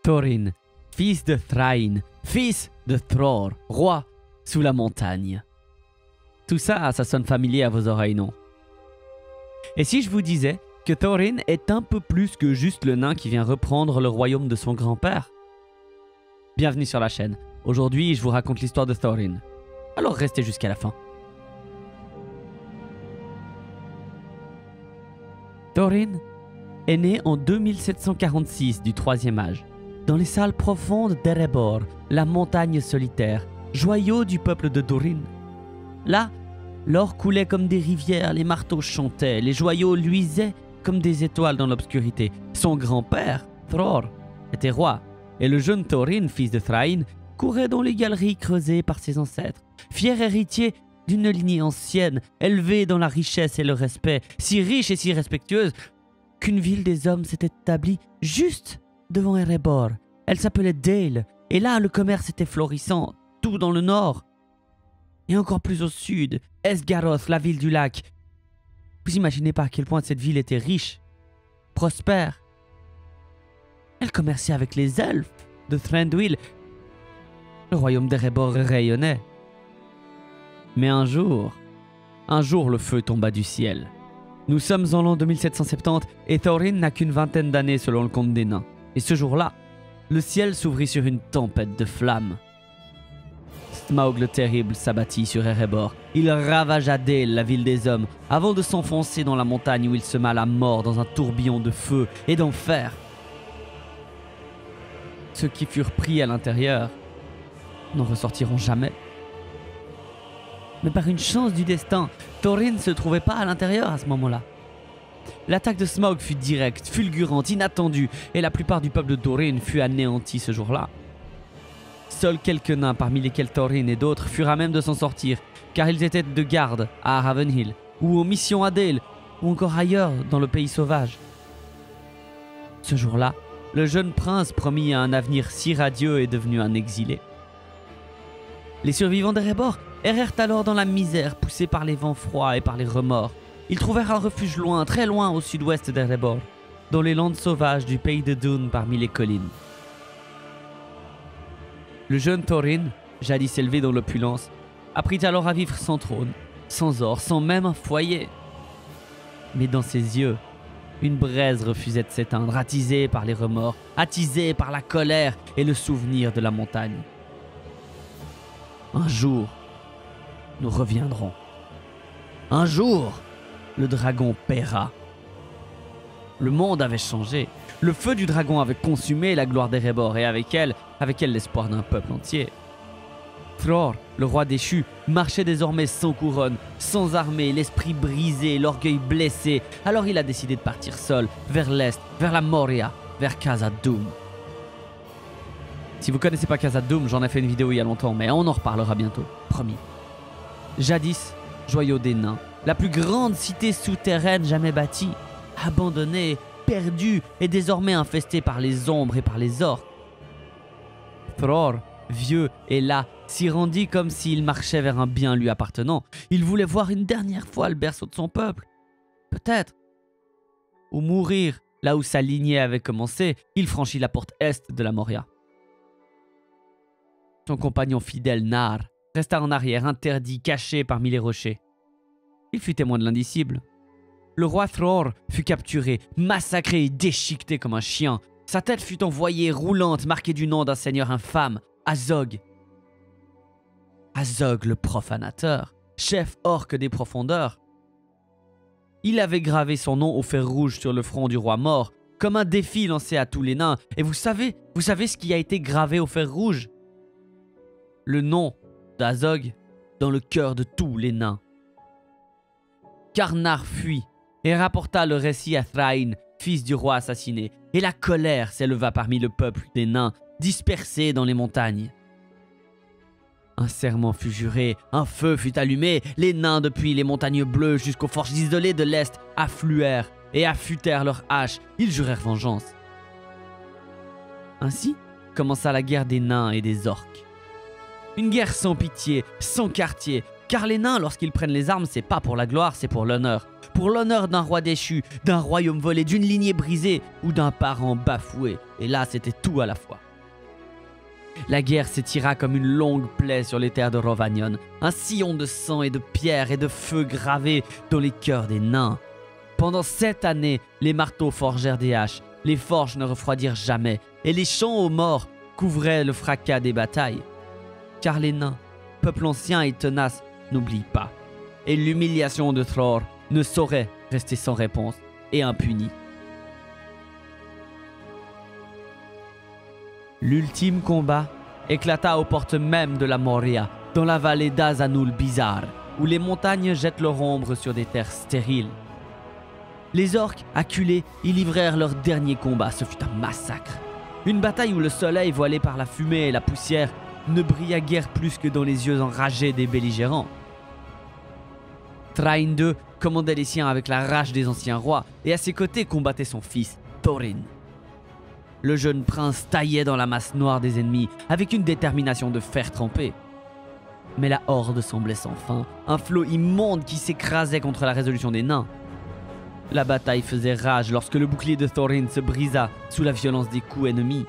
Thorin, fils de Thrain, fils de Thror, roi sous la montagne. Tout ça, ça sonne familier à vos oreilles, non? Et si je vous disais que Thorin est un peu plus que juste le nain qui vient reprendre le royaume de son grand-père? Bienvenue sur la chaîne. Aujourd'hui, je vous raconte l'histoire de Thorin. Alors restez jusqu'à la fin. Thorin est né en 2746 du troisième âge, dans les salles profondes d'Erebor, la montagne solitaire, joyau du peuple de Durin. Là, l'or coulait comme des rivières, les marteaux chantaient, les joyaux luisaient comme des étoiles dans l'obscurité. Son grand-père, Thror, était roi, et le jeune Thorin, fils de Thrain, courait dans les galeries creusées par ses ancêtres, fier héritier d'une lignée ancienne, élevée dans la richesse et le respect, si riche et si respectueuse qu'une ville des hommes s'était établie juste devant Erebor. Elle s'appelait Dale, et là le commerce était florissant, tout dans le nord. Et encore plus au sud, Esgaroth, la ville du lac. Vous imaginez pas à quel point cette ville était riche, prospère. Elle commerçait avec les elfes de Thranduil. Le royaume d'Erebor rayonnait. Mais un jour le feu tomba du ciel. Nous sommes en l'an 2770 et Thorin n'a qu'une vingtaine d'années selon le conte des nains. Et ce jour-là, le ciel s'ouvrit sur une tempête de flammes. Smaug le terrible s'abattit sur Erebor. Il ravagea Dale, la ville des hommes, avant de s'enfoncer dans la montagne où il se mâla mort dans un tourbillon de feu et d'enfer. Ceux qui furent pris à l'intérieur n'en ressortiront jamais. Mais par une chance du destin, Thorin ne se trouvait pas à l'intérieur à ce moment-là. L'attaque de Smaug fut directe, fulgurante, inattendue, et la plupart du peuple de Thorin fut anéanti ce jour-là. Seuls quelques nains, parmi lesquels Thorin et d'autres, furent à même de s'en sortir, car ils étaient de garde à Ravenhill, ou en mission à Dale, ou encore ailleurs dans le pays sauvage. Ce jour-là, le jeune prince promis un avenir si radieux est devenu un exilé. Les survivants d'Erebor errèrent alors dans la misère, poussés par les vents froids et par les remords. Ils trouvèrent un refuge loin, très loin au sud-ouest d'Erebor, dans les landes sauvages du pays de Dune parmi les collines. Le jeune Thorin, jadis élevé dans l'opulence, apprit alors à vivre sans trône, sans or, sans même un foyer. Mais dans ses yeux, une braise refusait de s'éteindre, attisée par les remords, attisée par la colère et le souvenir de la montagne. Un jour, nous reviendrons. Un jour, le dragon paiera. Le monde avait changé. Le feu du dragon avait consumé la gloire d'Erebor et avec elle l'espoir d'un peuple entier. Thror, le roi déchu, marchait désormais sans couronne, sans armée, l'esprit brisé, l'orgueil blessé. Alors il a décidé de partir seul, vers l'est, vers la Moria, vers Khazad-dûm. Si vous connaissez pas Khazad-dûm, j'en ai fait une vidéo il y a longtemps, mais on en reparlera bientôt, promis. Jadis, joyau des nains, la plus grande cité souterraine jamais bâtie, abandonnée, perdue et désormais infestée par les ombres et par les orques. Thror, vieux et las, s'y rendit comme s'il marchait vers un bien lui appartenant. Il voulait voir une dernière fois le berceau de son peuple. Peut-être. Ou mourir là où sa lignée avait commencé. Il franchit la porte est de la Moria. Son compagnon fidèle, Nar, resta en arrière, interdit, caché parmi les rochers. Il fut témoin de l'indicible. Le roi Thror fut capturé, massacré et déchiqueté comme un chien. Sa tête fut envoyée roulante, marquée du nom d'un seigneur infâme, Azog. Azog le profanateur, chef orque des profondeurs. Il avait gravé son nom au fer rouge sur le front du roi mort, comme un défi lancé à tous les nains. Et vous savez ce qui a été gravé au fer rouge? Le nom d'Azog dans le cœur de tous les nains. Karnar fuit et rapporta le récit à Thrain, fils du roi assassiné, et la colère s'éleva parmi le peuple des nains, dispersés dans les montagnes. Un serment fut juré, un feu fut allumé, les nains depuis les montagnes bleues jusqu'aux forges isolées de l'Est affluèrent et affûtèrent leurs haches, ils jurèrent vengeance. Ainsi commença la guerre des nains et des orques. Une guerre sans pitié, sans quartier, car les nains, lorsqu'ils prennent les armes, c'est pas pour la gloire, c'est pour l'honneur. pour l'honneur d'un roi déchu, d'un royaume volé, d'une lignée brisée ou d'un parent bafoué. Et là, c'était tout à la fois. La guerre s'étira comme une longue plaie sur les terres de Rhovanion, un sillon de sang et de pierre et de feu gravés dans les cœurs des nains. Pendant 7 années, les marteaux forgèrent des haches, les forges ne refroidirent jamais, et les chants aux morts couvraient le fracas des batailles. Car les nains, peuple ancien et tenace, n'oublient pas. Et l'humiliation de Thror ne saurait rester sans réponse et impunie. L'ultime combat éclata aux portes mêmes de la Moria, dans la vallée d'Azanul Bizarre, où les montagnes jettent leur ombre sur des terres stériles. Les orques, acculés, y livrèrent leur dernier combat. Ce fut un massacre. Une bataille où le soleil, voilé par la fumée et la poussière, ne brilla guère plus que dans les yeux enragés des belligérants. Thrain II commandait les siens avec la rage des anciens rois, et à ses côtés combattait son fils, Thorin. Le jeune prince taillait dans la masse noire des ennemis, avec une détermination de fer trempé. Mais la horde semblait sans fin, un flot immonde qui s'écrasait contre la résolution des nains. La bataille faisait rage lorsque le bouclier de Thorin se brisa sous la violence des coups ennemis.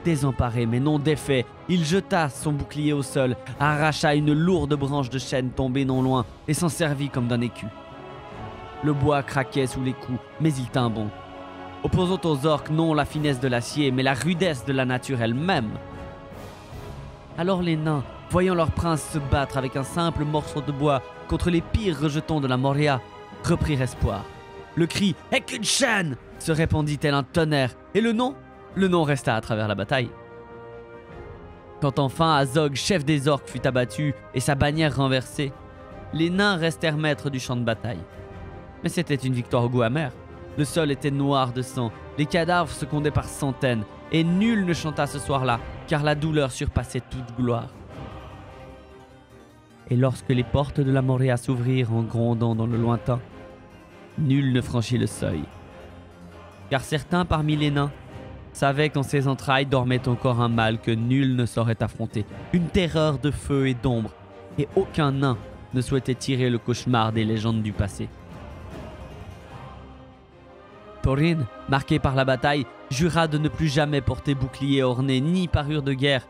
Désemparé mais non défait, il jeta son bouclier au sol, arracha une lourde branche de chêne tombée non loin et s'en servit comme d'un écu. Le bois craquait sous les coups, mais il tint bon. Opposant aux orques non la finesse de l'acier, mais la rudesse de la nature elle-même. Alors les nains, voyant leur prince se battre avec un simple morceau de bois contre les pires rejetons de la Moria, reprirent espoir. Le cri « Est qu'une chaîne !» se répandit tel un tonnerre, et le nom resta à travers la bataille. Quand enfin Azog, chef des orques, fut abattu et sa bannière renversée, les nains restèrent maîtres du champ de bataille. Mais c'était une victoire au goût amer. Le sol était noir de sang, les cadavres se comptaient par centaines, et nul ne chanta ce soir-là, car la douleur surpassait toute gloire. Et lorsque les portes de la Moria s'ouvrirent en grondant dans le lointain, nul ne franchit le seuil. Car certains parmi les nains savaient qu'en ses entrailles dormait encore un mal que nul ne saurait affronter, une terreur de feu et d'ombre, et aucun nain ne souhaitait tirer le cauchemar des légendes du passé. Thorin, marqué par la bataille, jura de ne plus jamais porter bouclier orné ni parure de guerre,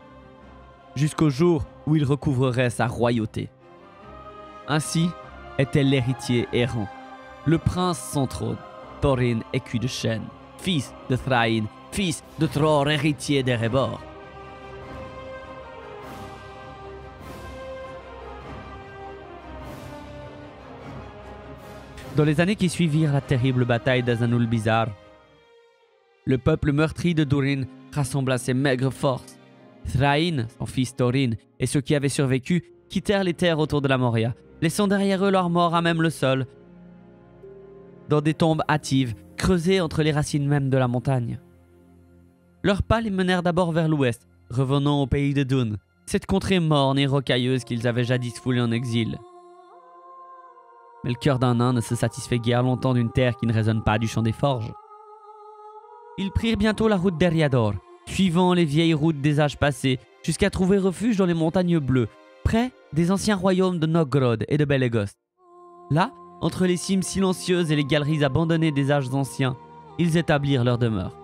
jusqu'au jour où il recouvrerait sa royauté. Ainsi était l'héritier errant, le prince sans trône, Thorin écu de chêne, fils de Thrain, fils de Thror, héritier d'Erebor. Dans les années qui suivirent la terrible bataille d'Azanul Bizarre, le peuple meurtri de Durin rassembla ses maigres forces. Thrain, son fils Thorin, et ceux qui avaient survécu quittèrent les terres autour de la Moria, laissant derrière eux leurs morts à même le sol, dans des tombes hâtives, creusées entre les racines mêmes de la montagne. Leurs pas les menèrent d'abord vers l'ouest, revenant au pays de Dun, cette contrée morne et rocailleuse qu'ils avaient jadis foulée en exil. Mais le cœur d'un nain ne se satisfait guère longtemps d'une terre qui ne résonne pas du chant des forges. Ils prirent bientôt la route d'Eriador, suivant les vieilles routes des âges passés, jusqu'à trouver refuge dans les montagnes bleues, près des anciens royaumes de Nogrod et de Belegost. Là, entre les cimes silencieuses et les galeries abandonnées des âges anciens, ils établirent leur demeure.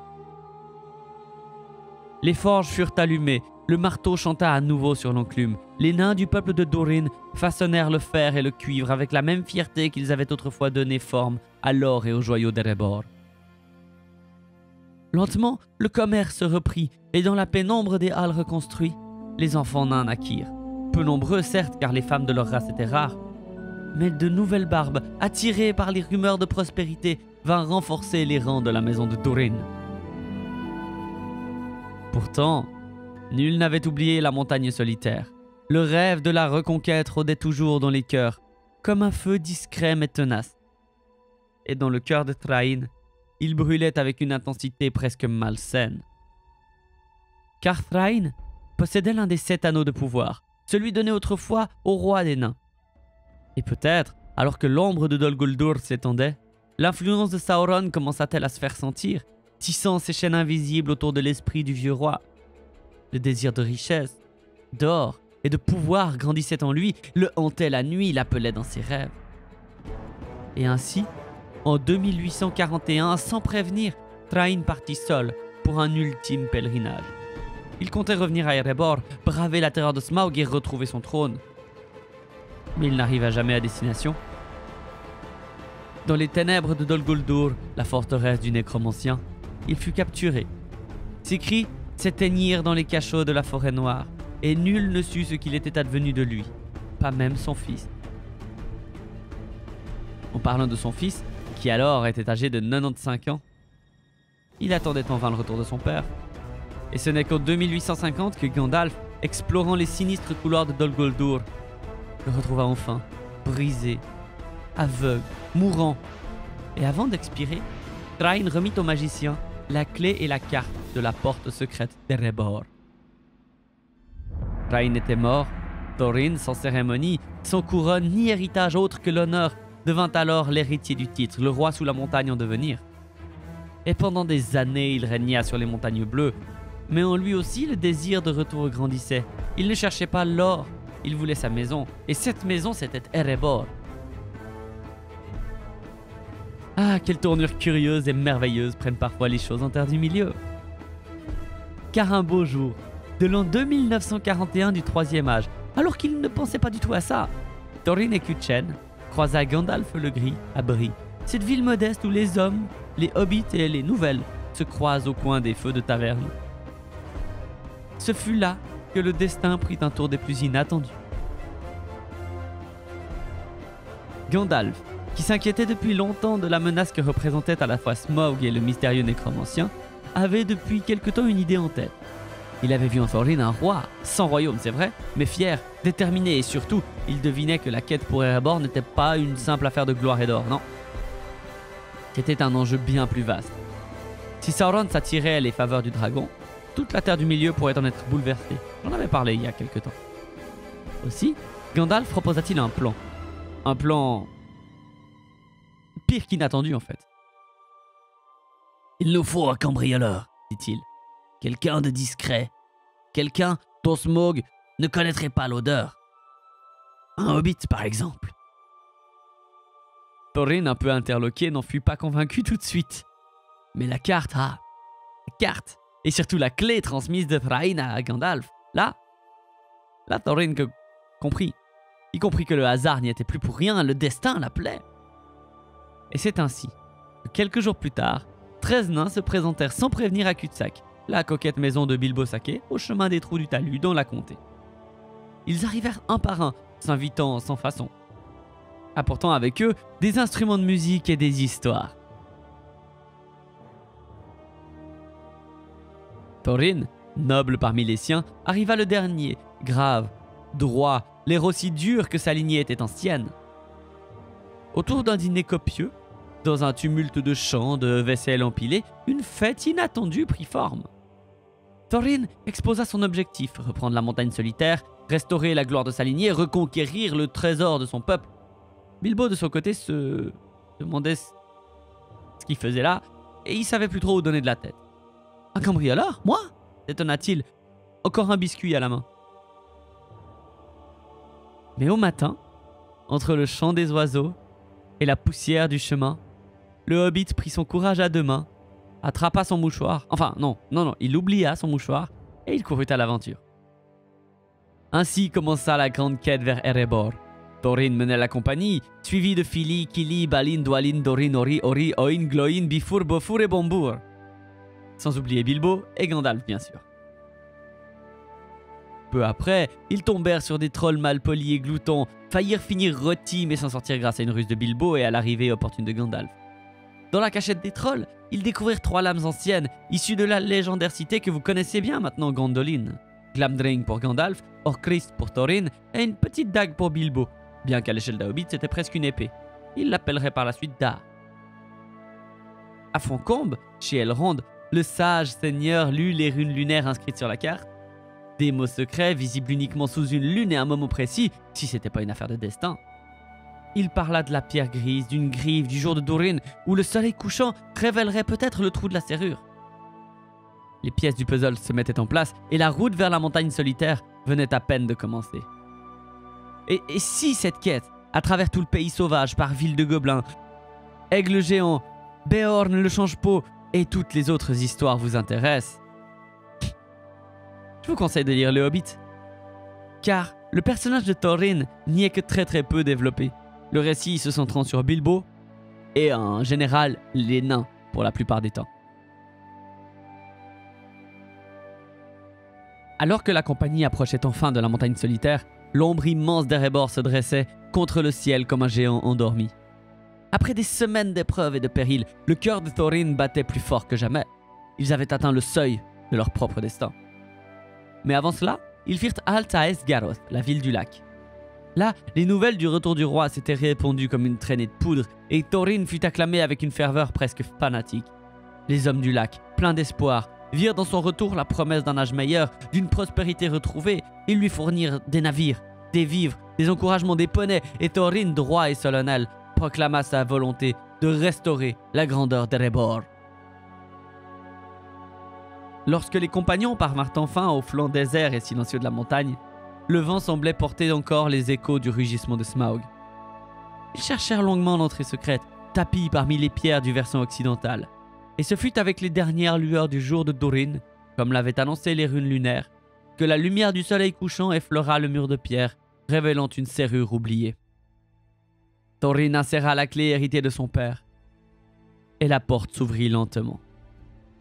Les forges furent allumées, le marteau chanta à nouveau sur l'enclume. Les nains du peuple de Durin façonnèrent le fer et le cuivre avec la même fierté qu'ils avaient autrefois donné forme à l'or et aux joyaux d'Erebor. Lentement, le commerce reprit, et dans la pénombre des halles reconstruites, les enfants nains naquirent. Peu nombreux certes, car les femmes de leur race étaient rares. Mais de nouvelles barbes, attirées par les rumeurs de prospérité, vinrent renforcer les rangs de la maison de Durin. Pourtant, nul n'avait oublié la montagne solitaire. Le rêve de la reconquête rôdait toujours dans les cœurs, comme un feu discret mais tenace. Et dans le cœur de Thrain, il brûlait avec une intensité presque malsaine. Car Thrain possédait l'un des 7 anneaux de pouvoir, celui donné autrefois au roi des nains. Et peut-être, alors que l'ombre de Dol Guldur s'étendait, l'influence de Sauron commença-t-elle à se faire sentir, tissant ses chaînes invisibles autour de l'esprit du vieux roi. Le désir de richesse, d'or et de pouvoir grandissait en lui, le hantait la nuit, l'appelait dans ses rêves. Et ainsi, En 2841, sans prévenir, Thrain partit seul pour un ultime pèlerinage. Il comptait revenir à Erebor, braver la terreur de Smaug et retrouver son trône. Mais il n'arriva jamais à destination. Dans les ténèbres de Dol Guldur, la forteresse du nécromancien, il fut capturé. Ses cris s'éteignirent dans les cachots de la forêt noire, et nul ne sut ce qu'il était advenu de lui, pas même son fils. En parlant de son fils, qui alors était âgé de 95 ans, il attendait en vain le retour de son père. Et ce n'est qu'en 2850 que Gandalf, explorant les sinistres couloirs de Dol Guldur, le retrouva enfin, brisé, aveugle, mourant. Et avant d'expirer, Thrain remit au magicien la clé et la carte de la porte secrète d'Erebor. Thrain était mort. Thorin, sans cérémonie, sans couronne ni héritage autre que l'honneur, devint alors l'héritier du titre, le roi sous la montagne en devenir. Et pendant des années, il régna sur les montagnes bleues. Mais en lui aussi, le désir de retour grandissait. Il ne cherchait pas l'or, il voulait sa maison. Et cette maison, c'était Erebor. Ah, quelle tournure curieuse et merveilleuse prennent parfois les choses en Terre du Milieu. Car un beau jour, de l'an 2941 du Troisième Âge, alors qu'il ne pensait pas du tout à ça, Thorin Écutchen croisa Gandalf le Gris à Bree, cette ville modeste où les hommes, les hobbits et les nouvelles se croisent au coin des feux de taverne. Ce fut là que le destin prit un tour des plus inattendus. Gandalf, qui s'inquiétait depuis longtemps de la menace que représentaient à la fois Smaug et le mystérieux nécromancien, avait depuis quelque temps une idée en tête. Il avait vu en Thorin un roi, sans royaume c'est vrai, mais fier, déterminé et surtout, il devinait que la quête pour Erebor n'était pas une simple affaire de gloire et d'or, non. C'était un enjeu bien plus vaste. Si Sauron s'attirait les faveurs du dragon, toute la Terre du Milieu pourrait en être bouleversée. J'en avais parlé il y a quelque temps. Aussi, Gandalf proposa-t-il un plan. Un plan pire qu'inattendu en fait. « Il nous faut un cambrioleur, dit-il. Quelqu'un de discret. Quelqu'un dont Smaug ne connaîtrait pas l'odeur. Un hobbit, par exemple. » Thorin, un peu interloqué, n'en fut pas convaincu tout de suite. Mais la carte, la carte, et surtout la clé transmise de Thrain à Gandalf, là, Thorin comprit. Il comprit que le hasard n'y était plus pour rien, le destin l'appelait. Et c'est ainsi que quelques jours plus tard, 13 nains se présentèrent sans prévenir à Cuxac, la coquette maison de Bilbo Saquet, au chemin des trous du talus dans la comté. Ils arrivèrent un par un, s'invitant sans façon, apportant avec eux des instruments de musique et des histoires. Thorin, noble parmi les siens, arriva le dernier, grave, droit, l'air aussi dur que sa lignée était ancienne. Autour d'un dîner copieux, dans un tumulte de chants, de vaisselle empilée, une fête inattendue prit forme. Thorin exposa son objectif, reprendre la montagne solitaire, restaurer la gloire de sa lignée, reconquérir le trésor de son peuple. Bilbo de son côté se demandait ce qu'il faisait là, et il savait plus trop où donner de la tête. « Un cambrioleur? Moi » s'étonna-t-il, encore un biscuit à la main. Mais au matin, entre le chant des oiseaux et la poussière du chemin, le hobbit prit son courage à deux mains, attrapa son mouchoir, enfin non, il oublia son mouchoir et il courut à l'aventure. Ainsi commença la grande quête vers Erebor. Thorin menait la compagnie, suivi de Fili, Kili, Balin, Dwalin, Dorin, Ori, Oin, Gloin, Bifur, Bofur et Bombur. Sans oublier Bilbo et Gandalf bien sûr. Peu après, ils tombèrent sur des trolls malpolis et gloutons, faillirent finir rôtis mais s'en sortirent grâce à une ruse de Bilbo et à l'arrivée opportune de Gandalf. Dans la cachette des trolls, ils découvrirent 3 lames anciennes, issues de la légendaire cité que vous connaissez bien maintenant, Gondolin. Glamdring pour Gandalf, Orcrist pour Thorin et une petite dague pour Bilbo, bien qu'à l'échelle d'un hobbit c'était presque une épée. Il l'appellerait par la suite Dar. À Foncombe, chez Elrond, le sage seigneur lut les runes lunaires inscrites sur la carte. Des mots secrets, visibles uniquement sous une lune et un moment précis, si c'était pas une affaire de destin. Il parla de la pierre grise, d'une grive, du jour de Durin, où le soleil couchant révélerait peut-être le trou de la serrure. Les pièces du puzzle se mettaient en place, et la route vers la montagne solitaire venait à peine de commencer. Et si cette quête, à travers tout le pays sauvage, par ville de gobelins, Aigle géant, Beorn le change-peau et toutes les autres histoires vous intéressent, je vous conseille de lire Le Hobbit. Car le personnage de Thorin n'y est que très peu développé, le récit se centrant sur Bilbo et en général les nains pour la plupart des temps. Alors que la compagnie approchait enfin de la montagne solitaire, l'ombre immense d'Erebor se dressait contre le ciel comme un géant endormi. Après des semaines d'épreuves et de périls, le cœur de Thorin battait plus fort que jamais. Ils avaient atteint le seuil de leur propre destin. Mais avant cela, ils firent halte à Esgaroth, la ville du lac. Là, les nouvelles du retour du roi s'étaient répandues comme une traînée de poudre et Thorin fut acclamé avec une ferveur presque fanatique. Les hommes du lac, pleins d'espoir, virent dans son retour la promesse d'un âge meilleur, d'une prospérité retrouvée. Ils lui fournirent des navires, des vivres, des encouragements, des poneys, et Thorin, droit et solennel, proclama sa volonté de restaurer la grandeur d'Erebor. Lorsque les compagnons parvinrent enfin au flanc désert et silencieux de la montagne, le vent semblait porter encore les échos du rugissement de Smaug. Ils cherchèrent longuement l'entrée secrète, tapie parmi les pierres du versant occidental. Et ce fut avec les dernières lueurs du jour de Durin, comme l'avaient annoncé les runes lunaires, que la lumière du soleil couchant effleura le mur de pierre, révélant une serrure oubliée. Thorin inséra la clé héritée de son père, et la porte s'ouvrit lentement.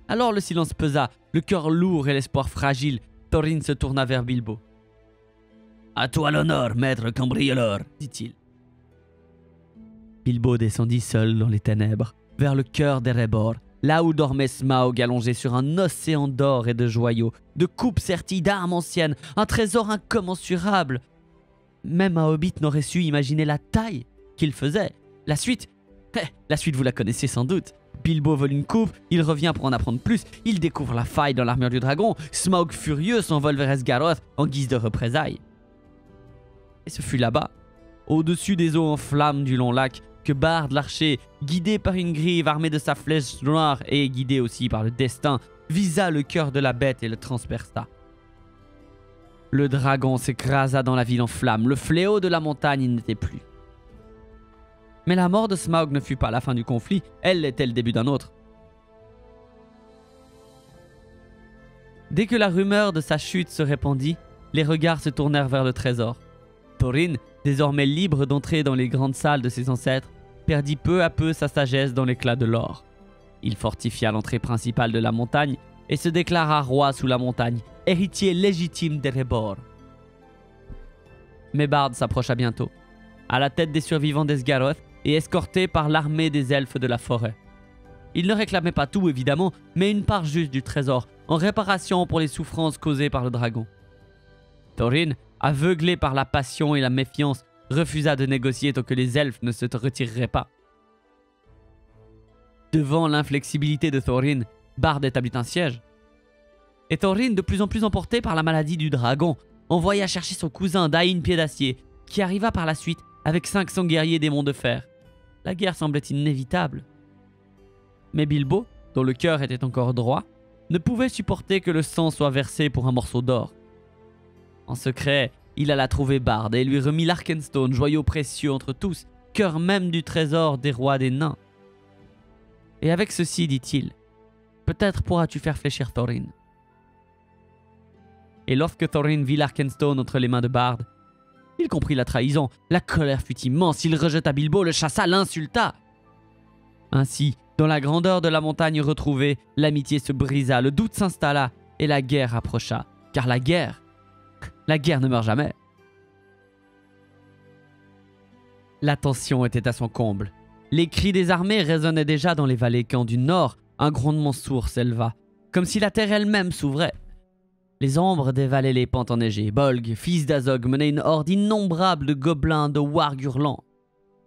Alors le silence pesa, le cœur lourd et l'espoir fragile. Thorin se tourna vers Bilbo. « À toi l'honneur, maître cambrioleur, dit-il. » Bilbo descendit seul dans les ténèbres, vers le cœur d'Erebor, là où dormait Smaug allongé sur un océan d'or et de joyaux, de coupes serties d'armes anciennes, un trésor incommensurable. Même un hobbit n'aurait su imaginer la taille qu'il faisait. La suite, vous la connaissez sans doute. Bilbo vole une coupe, il revient pour en apprendre plus, il découvre la faille dans l'armure du dragon, Smaug furieux s'envole vers Esgaroth en guise de représailles. Et ce fut là-bas, au-dessus des eaux en flammes du long lac, que Bard l'archer, guidé par une grive armée de sa flèche noire et guidé aussi par le destin, visa le cœur de la bête et le transperça. Le dragon s'écrasa dans la ville en flammes, le fléau de la montagne n'était plus. Mais la mort de Smaug ne fut pas la fin du conflit, elle était le début d'un autre. Dès que la rumeur de sa chute se répandit, les regards se tournèrent vers le trésor. Thorin, désormais libre d'entrer dans les grandes salles de ses ancêtres, perdit peu à peu sa sagesse dans l'éclat de l'or. Il fortifia l'entrée principale de la montagne et se déclara roi sous la montagne, héritier légitime d'Erebor. Mais Bard s'approcha bientôt, à la tête des survivants d'Esgaroth et escorté par l'armée des elfes de la forêt. Il ne réclamait pas tout évidemment, mais une part juste du trésor, en réparation pour les souffrances causées par le dragon. Thorin, aveuglé par la passion et la méfiance, refusa de négocier tant que les elfes ne se retireraient pas. Devant l'inflexibilité de Thorin, Bard établit un siège. Et Thorin, de plus en plus emporté par la maladie du dragon, envoya chercher son cousin Dain Pied d'Acier, qui arriva par la suite avec 500 guerriers démons de fer. La guerre semblait inévitable. Mais Bilbo, dont le cœur était encore droit, ne pouvait supporter que le sang soit versé pour un morceau d'or. En secret, il alla trouver Bard et lui remit l'Arkenstone, joyau précieux entre tous, cœur même du trésor des rois des nains. Et avec ceci, dit-il, peut-être pourras-tu faire fléchir Thorin. Et lorsque Thorin vit l'Arkenstone entre les mains de Bard, il comprit la trahison, la colère fut immense, il rejeta Bilbo, le chassa, l'insulta. Ainsi, dans la grandeur de la montagne retrouvée, l'amitié se brisa, le doute s'installa et la guerre approcha. Car la guerre ne meurt jamais. La tension était à son comble. Les cris des armées résonnaient déjà dans les vallées quand du nord, un grondement sourd s'éleva, comme si la terre elle-même s'ouvrait. Les ombres dévalaient les pentes enneigées. Bolg, fils d'Azog, menait une horde innombrable de gobelins, de wargs hurlants.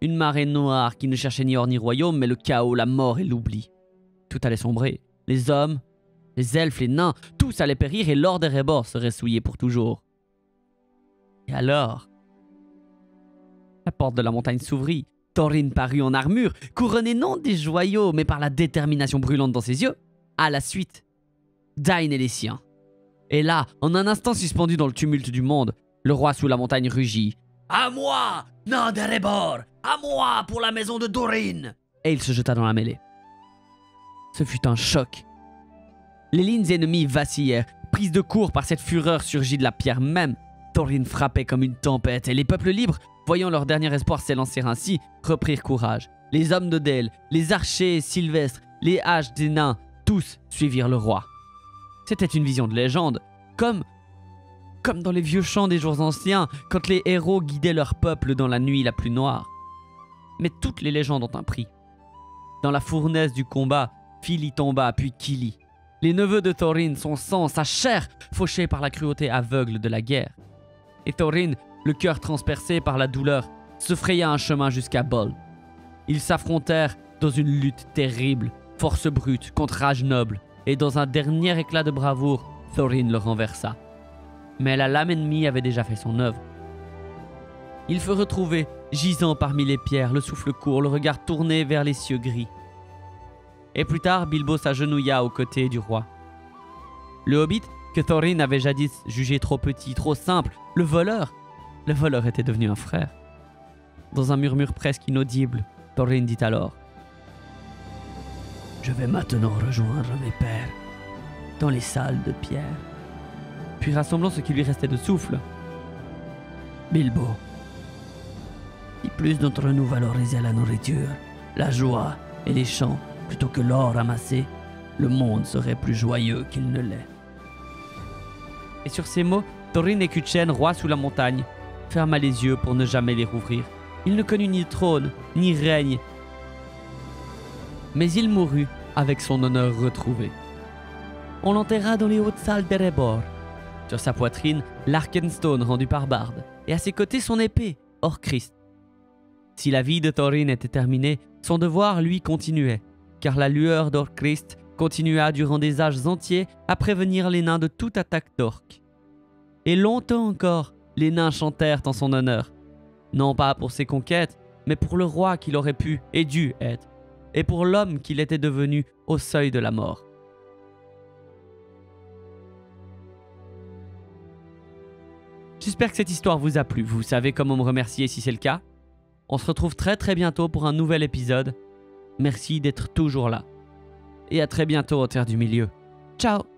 Une marée noire qui ne cherchait ni or ni royaume, mais le chaos, la mort et l'oubli. Tout allait sombrer. Les hommes, les elfes, les nains, tous allaient périr et l'or d'Erebor serait souillé pour toujours. Et alors, la porte de la montagne s'ouvrit. Thorin parut en armure, couronné non des joyaux, mais par la détermination brûlante dans ses yeux. À la suite, Dain et les siens. Et là, en un instant suspendu dans le tumulte du monde, le roi sous la montagne rugit. « À moi, nain d'Erebor! À moi pour la maison de Durin! et il se jeta dans la mêlée. Ce fut un choc. Les lignes ennemies vacillèrent, prises de court par cette fureur surgie de la pierre même. Thorin frappait comme une tempête et les peuples libres, voyant leur dernier espoir s'élancer ainsi, reprirent courage. Les hommes de Dale, les archers sylvestres, les haches des nains, tous suivirent le roi. C'était une vision de légende, comme dans les vieux chants des jours anciens, quand les héros guidaient leur peuple dans la nuit la plus noire. Mais toutes les légendes ont un prix. Dans la fournaise du combat, Fili tomba puis Kili. Les neveux de Thorin, son sang, sa chair, fauchés par la cruauté aveugle de la guerre. Et Thorin, le cœur transpercé par la douleur, se fraya un chemin jusqu'à Bol. Ils s'affrontèrent dans une lutte terrible, force brute contre rage noble, et dans un dernier éclat de bravoure, Thorin le renversa. Mais la lame ennemie avait déjà fait son œuvre. Il fut retrouvé, gisant parmi les pierres, le souffle court, le regard tourné vers les cieux gris. Et plus tard, Bilbo s'agenouilla aux côtés du roi. Le hobbit, que Thorin avait jadis jugé trop petit, trop simple, le voleur était devenu un frère. Dans un murmure presque inaudible, Thorin dit alors: « Je vais maintenant rejoindre mes pères dans les salles de pierre. » Puis rassemblant ce qui lui restait de souffle: « Bilbo, si plus d'entre nous valorisaient la nourriture, la joie et les chants plutôt que l'or amassé, le monde serait plus joyeux qu'il ne l'est. » Et sur ces mots, Thorin Écutchein, roi sous la montagne, ferma les yeux pour ne jamais les rouvrir. Il ne connut ni trône, ni règne, mais il mourut avec son honneur retrouvé. On l'enterra dans les hautes salles d'Erebor. Sur sa poitrine, l'Arkenstone rendu par Bard, et à ses côtés son épée, Orcrist. Si la vie de Thorin était terminée, son devoir, lui, continuait, car la lueur d'Orcrist continua durant des âges entiers à prévenir les nains de toute attaque d'orques. Et longtemps encore, les nains chantèrent en son honneur, non pas pour ses conquêtes, mais pour le roi qu'il aurait pu et dû être, et pour l'homme qu'il était devenu au seuil de la mort. J'espère que cette histoire vous a plu. Vous savez comment me remercier si c'est le cas. On se retrouve très bientôt pour un nouvel épisode. Merci d'être toujours là. Et à très bientôt au Terre du Milieu. Ciao!